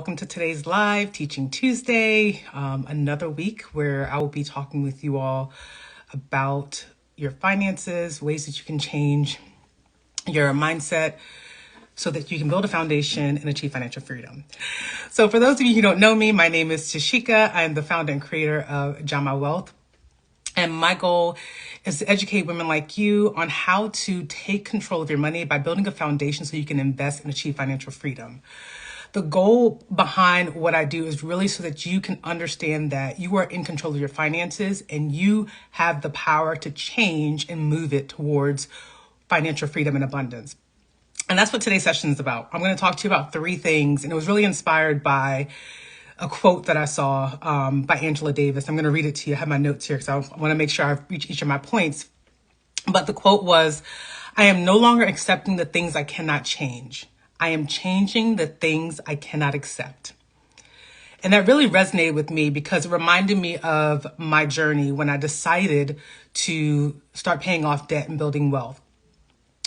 Welcome to today's live Teaching Tuesday, another week where I will be talking with you all about your finances, ways that you can change your mindset so that you can build a foundation and achieve financial freedom. So for those of you who don't know me, my name is Tashieka. I am the founder and creator of JamaaWealth. And my goal is to educate women like you on how to take control of your money by building a foundation so you can invest and achieve financial freedom. The goal behind what I do is really so that you can understand that you are in control of your finances and you have the power to change and move it towards financial freedom and abundance. And that's what today's session is about. I'm going to talk to you about three things, and it was really inspired by a quote that I saw by Angela Davis. I'm going to read it to you. I have my notes here because I want to make sure I reach each of my points. But the quote was, "I am no longer accepting the things I cannot change. I am changing the things I cannot accept." And that really resonated with me because it reminded me of my journey when I decided to start paying off debt and building wealth.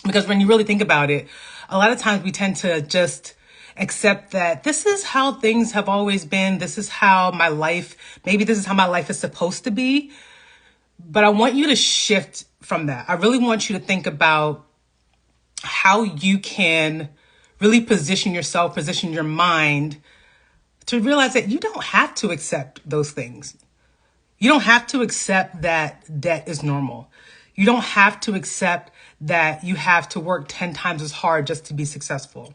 Because when you really think about it, a lot of times we tend to just accept that this is how things have always been. This is how my life, maybe this is how my life is supposed to be. But I want you to shift from that. I really want you to think about how you can really position yourself, position your mind to realize that you don't have to accept those things. You don't have to accept that debt is normal. You don't have to accept that you have to work 10 times as hard just to be successful.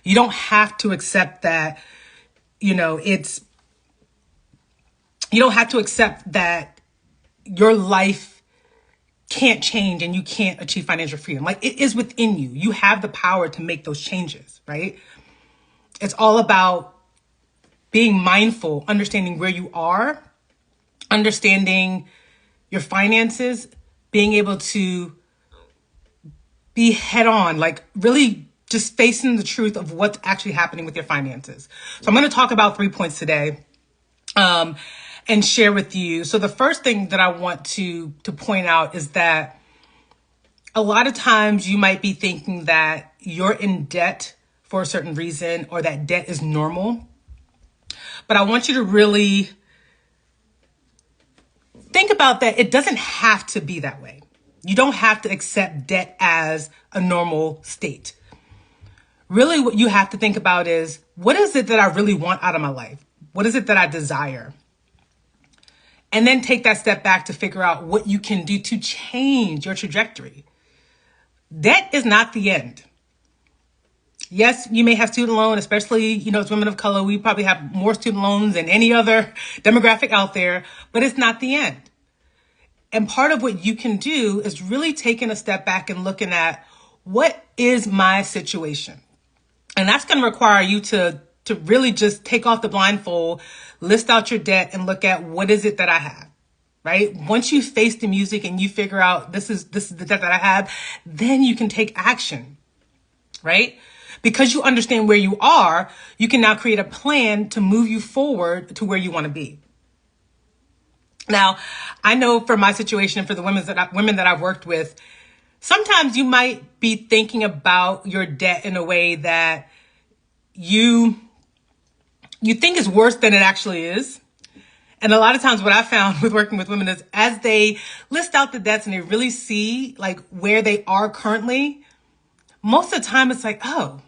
You don't have to accept that, you don't have to accept that your life can't change and you can't achieve financial freedom. Like, it is within you. You have the power to make those changes, right? It's all about being mindful, understanding where you are, understanding your finances, being able to be head on, like really just facing the truth of what's actually happening with your finances. So I'm going to talk about 3 points today and share with you. So the first thing that I want to point out is that a lot of times you might be thinking that you're in debt for a certain reason or that debt is normal. But I want you to really think about that. It doesn't have to be that way. You don't have to accept debt as a normal state. Really, what you have to think about is, what is it that I really want out of my life? What is it that I desire? And then take that step back to figure out what you can do to change your trajectory. Debt is not the end. Yes, you may have student loan, especially, as women of color, we probably have more student loans than any other demographic out there, but it's not the end. And part of what you can do is really taking a step back and looking at, what is my situation? And that's going to require you to really just take off the blindfold, list out your debt, and look at, what is it that I have, right? Once you face the music and you figure out this is the debt that I have, then you can take action, right? Because you understand where you are, you can now create a plan to move you forward to where you want to be. Now, I know for my situation, for the women that I've worked with, sometimes you might be thinking about your debt in a way that you think is worse than it actually is. And a lot of times what I found with working with women is, as they list out the debts and they really see like where they are currently, most of the time it's like, oh,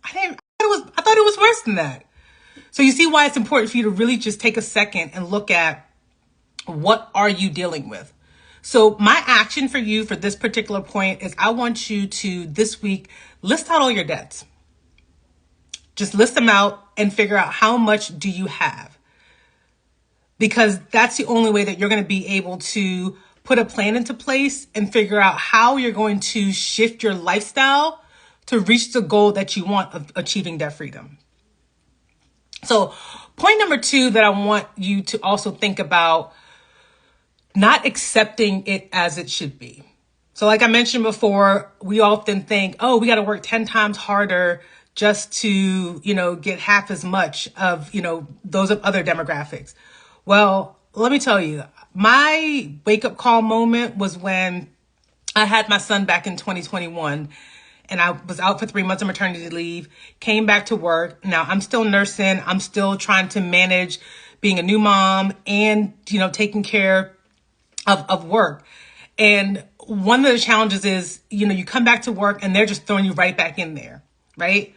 I thought it was worse than that. So you see why it's important for you to really just take a second and look at, what are you dealing with? So my action for you for this particular point is, I want you to this week list out all your debts. Just list them out and figure out, how much do you have? Because that's the only way that you're going to be able to put a plan into place and figure out how you're going to shift your lifestyle to reach the goal that you want of achieving debt freedom. So point number 2 that I want you to also think about, not accepting it as it should be. So like I mentioned before, we often think, oh, we got to work 10 times harder just to, get half as much of, those of other demographics. Well, let me tell you, my wake up call moment was when I had my son back in 2021. and I was out for 3 months of maternity leave, came back to work. Now I'm still nursing. I'm still trying to manage being a new mom and, taking care of work. And one of the challenges is, you come back to work and they're just throwing you right back in there, right?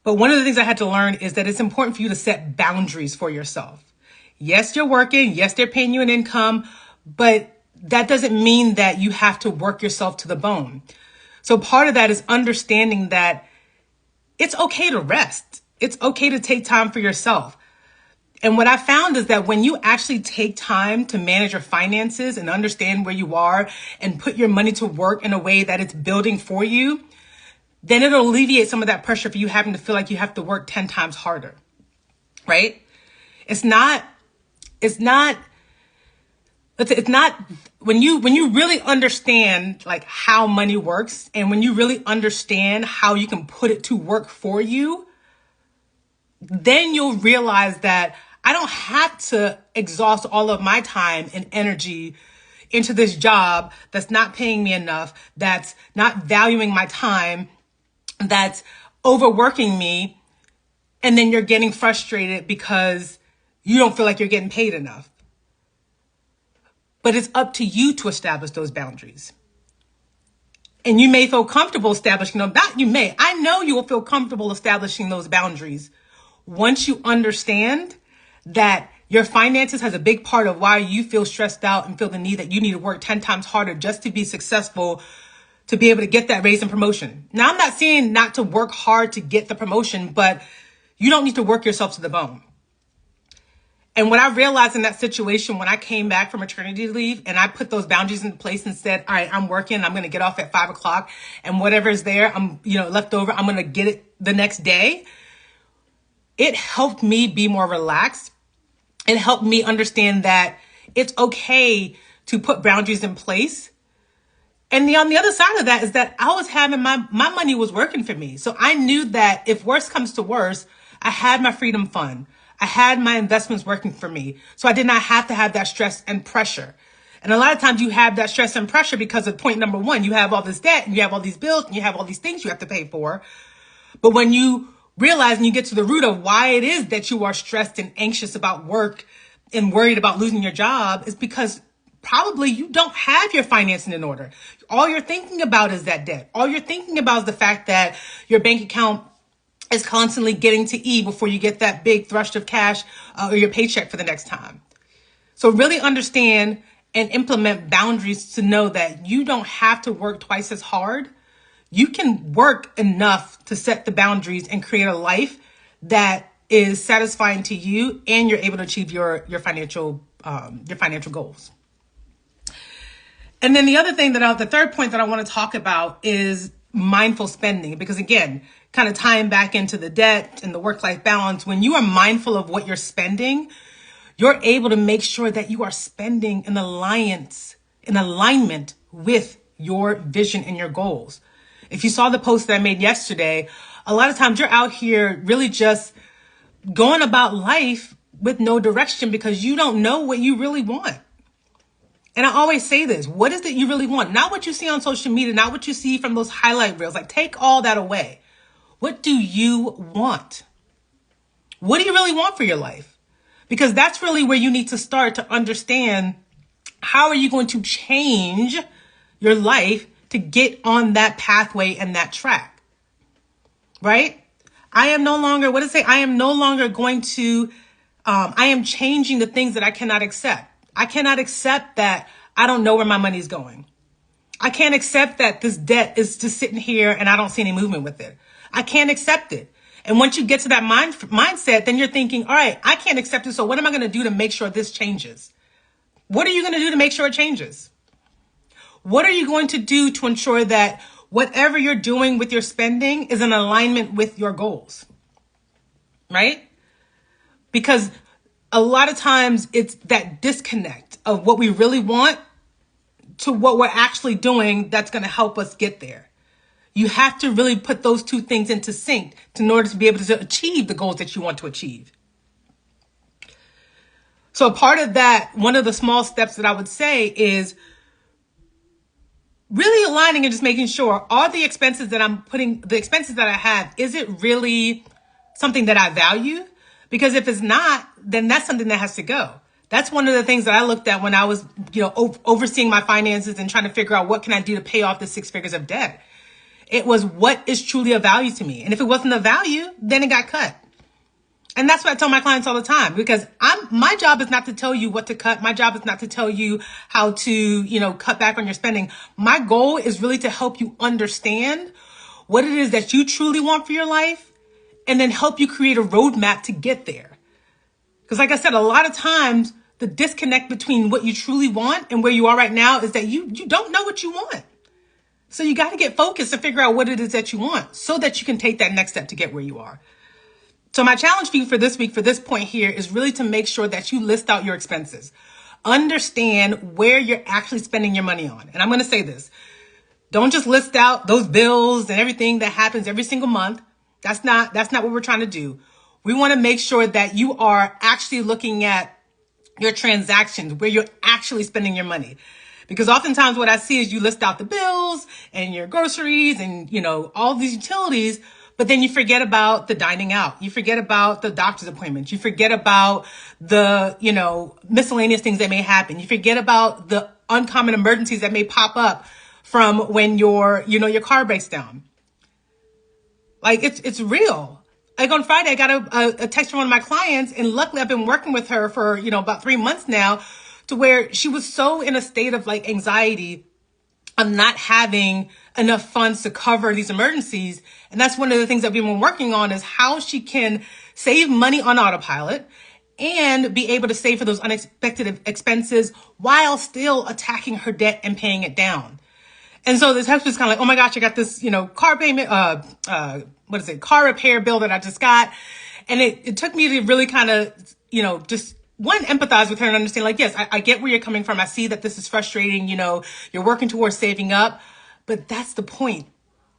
But one of the things I had to learn is that it's important for you to set boundaries for yourself. Yes, you're working. Yes, they're paying you an income, but that doesn't mean that you have to work yourself to the bone. So part of that is understanding that it's okay to rest. It's okay to take time for yourself. And what I found is that when you actually take time to manage your finances and understand where you are and put your money to work in a way that it's building for you, then it'll alleviate some of that pressure for you having to feel like you have to work 10 times harder, right? It's not when you really understand like how money works, and when you really understand how you can put it to work for you, then you'll realize that I don't have to exhaust all of my time and energy into this job that's not paying me enough, that's not valuing my time, that's overworking me. And then you're getting frustrated because you don't feel like you're getting paid enough. But it's up to you to establish those boundaries. And you may feel comfortable establishing them. Not you may. I know you will feel comfortable establishing those boundaries once you understand that your finances has a big part of why you feel stressed out and feel the need that you need to work 10 times harder just to be successful, to be able to get that raise and promotion. Now, I'm not saying not to work hard to get the promotion, but you don't need to work yourself to the bone. And what I realized in that situation, when I came back from maternity leave and I put those boundaries in place and said, all right, I'm working, I'm going to get off at 5 o'clock, and whatever is there, I'm, left over, I'm going to get it the next day. It helped me be more relaxed. It helped me understand that it's okay to put boundaries in place. And on the other side of that is that I was having my money was working for me. So I knew that if worse comes to worse, I had my freedom fund. I had my investments working for me. So I did not have to have that stress and pressure. And a lot of times you have that stress and pressure because of point number one, you have all this debt and you have all these bills and you have all these things you have to pay for. But when you realize and you get to the root of why it is that you are stressed and anxious about work and worried about losing your job, is because probably you don't have your financing in order. All you're thinking about is that debt. All you're thinking about is the fact that your bank account is constantly getting to E before you get that big thrust of cash or your paycheck for the next time. So really understand and implement boundaries to know that you don't have to work twice as hard. You can work enough to set the boundaries and create a life that is satisfying to you, and you're able to achieve your financial goals. And then the third point that I want to talk about is mindful spending, because again, kind of tying back into the debt and the work-life balance, when you are mindful of what you're spending, you're able to make sure that you are spending in alignment with your vision and your goals. If you saw the post that I made yesterday, a lot of times you're out here really just going about life with no direction because you don't know what you really want. And I always say this, what is it you really want? Not what you see on social media, not what you see from those highlight reels. Like, take all that away. What do you want? What do you really want for your life? Because that's really where you need to start to understand how are you going to change your life to get on that pathway and that track, right? I am changing the things that I cannot accept. I cannot accept that I don't know where my money's going. I can't accept that this debt is just sitting here and I don't see any movement with it. I can't accept it. And once you get to that mindset, then you're thinking, all right, I can't accept it. So what am I going to do to make sure this changes? What are you going to do to make sure it changes? What are you going to do to ensure that whatever you're doing with your spending is in alignment with your goals? Right? Because a lot of times it's that disconnect of what we really want to what we're actually doing that's going to help us get there. You have to really put those two things into sync in order to be able to achieve the goals that you want to achieve. So part of that, one of the small steps that I would say is really aligning and just making sure all the expenses that the expenses that I have, is it really something that I value? Because if it's not, then that's something that has to go. That's one of the things that I looked at when I was, overseeing my finances and trying to figure out what can I do to pay off the 6 figures of debt. It was, what is truly of value to me? And if it wasn't a value, then it got cut. And that's what I tell my clients all the time, because my job is not to tell you what to cut. My job is not to tell you how to, cut back on your spending. My goal is really to help you understand what it is that you truly want for your life, and then help you create a roadmap to get there. Because like I said, a lot of times the disconnect between what you truly want and where you are right now is that you don't know what you want. So you got to get focused and figure out what it is that you want so that you can take that next step to get where you are. So my challenge for you for this week, for this point here, is really to make sure that you list out your expenses. Understand where you're actually spending your money on. And I'm going to say this. Don't just list out those bills and everything that happens every single month. That's not what we're trying to do. We want to make sure that you are actually looking at your transactions, where you're actually spending your money. Because oftentimes what I see is you list out the bills and your groceries and, all these utilities, but then you forget about the dining out. You forget about the doctor's appointments. You forget about the, miscellaneous things that may happen. You forget about the uncommon emergencies that may pop up from when your car breaks down. Like, it's real. Like on Friday, I got a text from one of my clients, and luckily I've been working with her for, about 3 months now, to where she was so in a state of like anxiety of not having enough funds to cover these emergencies. And that's one of the things that we've been working on, is how she can save money on autopilot and be able to save for those unexpected expenses while still attacking her debt and paying it down. And so this text was kind of like, oh my gosh, I got this, car payment, car repair bill that I just got. And it took me to really kind of, just one, empathize with her and understand, like, yes, I get where you're coming from. I see that this is frustrating. You're working towards saving up, but that's the point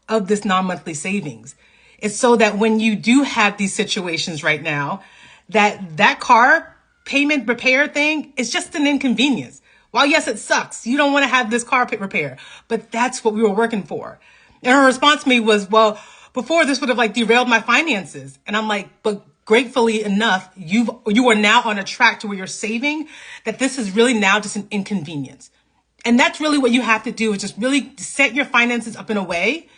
of this non-monthly savings. It's so that when you do have these situations right now, that car payment repair thing is just an inconvenience. While yes, it sucks. You don't want to have this car repair, but that's what we were working for. And her response to me was, well, before this would have like derailed my finances. And I'm like, but gratefully enough, you are now on a track to where you're saving, that this is really now just an inconvenience. And that's really what you have to do, is just really set your finances up in a way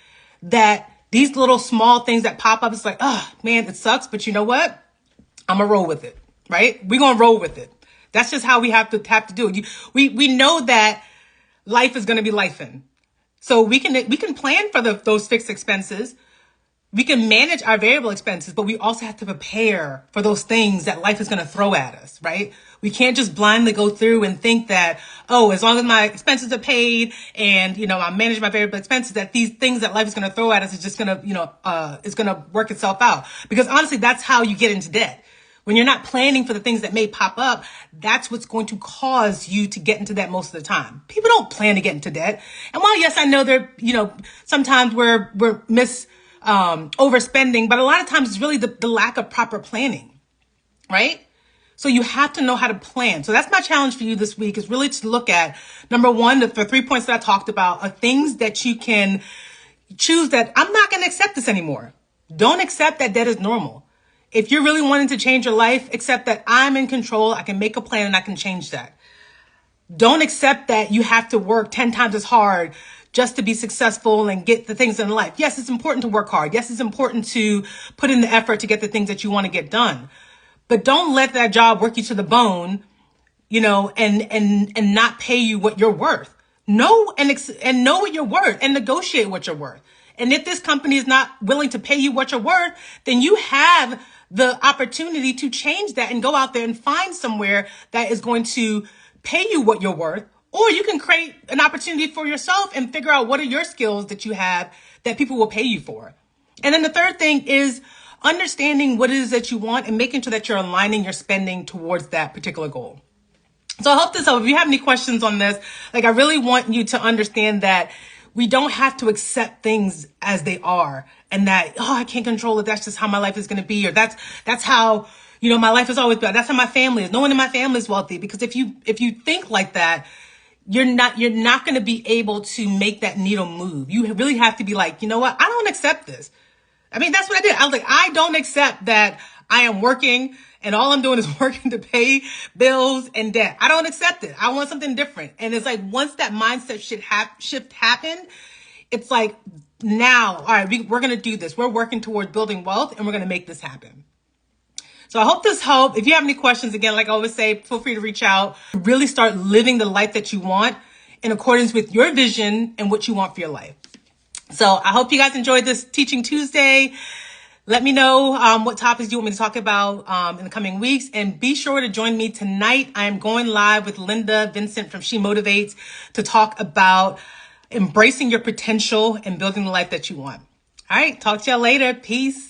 that these little small things that pop up, it's like, oh man, it sucks. But you know what? I'm gonna roll with it, right? We're gonna roll with it. That's just how we have to do it. We know that life is gonna be lifing. So we can plan for those fixed expenses. We can manage our variable expenses, but we also have to prepare for those things that life is going to throw at us, right? We can't just blindly go through and think that, oh, as long as my expenses are paid and, I manage my variable expenses, that these things that life is going to throw at us is just going to, is going to work itself out. Because honestly, that's how you get into debt. When you're not planning for the things that may pop up, that's what's going to cause you to get into debt most of the time. People don't plan to get into debt. And while, yes, I know there, sometimes we're overspending, but a lot of times it's really the lack of proper planning, right? So you have to know how to plan. So that's my challenge for you this week, is really to look at, number one, the 3 points that I talked about are things that you can choose that I'm not going to accept this anymore. Don't accept that debt is normal. If you're really wanting to change your life, accept that I'm in control. I can make a plan and I can change that. Don't accept that you have to work 10 times as hard just to be successful and get the things in life. Yes, it's important to work hard. Yes, it's important to put in the effort to get the things that you want to get done. But don't let that job work you to the bone, and not pay you what you're worth. Know and know what you're worth and negotiate what you're worth. And if this company is not willing to pay you what you're worth, then you have the opportunity to change that and go out there and find somewhere that is going to pay you what you're worth. Or you can create an opportunity for yourself and figure out what are your skills that you have that people will pay you for. And then the third thing is understanding what it is that you want and making sure that you're aligning your spending towards that particular goal. So I hope this helps. If you have any questions on this, I really want you to understand that we don't have to accept things as they are, and that, oh, I can't control it. That's just how my life is going to be. Or that's how, my life has always been. That's how my family is. No one in my family is wealthy. Because if you think like that, you're not going to be able to make that needle move. You really have to be like, you know what? I don't accept this. I mean, that's what I did. I was like, I don't accept that I am working and all I'm doing is working to pay bills and debt. I don't accept it. I want something different. And it's like, once that mindset shift happened, it's like, now, all right, we're going to do this. We're working towards building wealth and we're going to make this happen. So I hope this helped. If you have any questions, again, like I always say, feel free to reach out. Really start living the life that you want in accordance with your vision and what you want for your life. So I hope you guys enjoyed this Teaching Tuesday. Let me know what topics you want me to talk about in the coming weeks. And be sure to join me tonight. I am going live with Linda Vincent from She Motivates to talk about embracing your potential and building the life that you want. All right, talk to y'all later. Peace.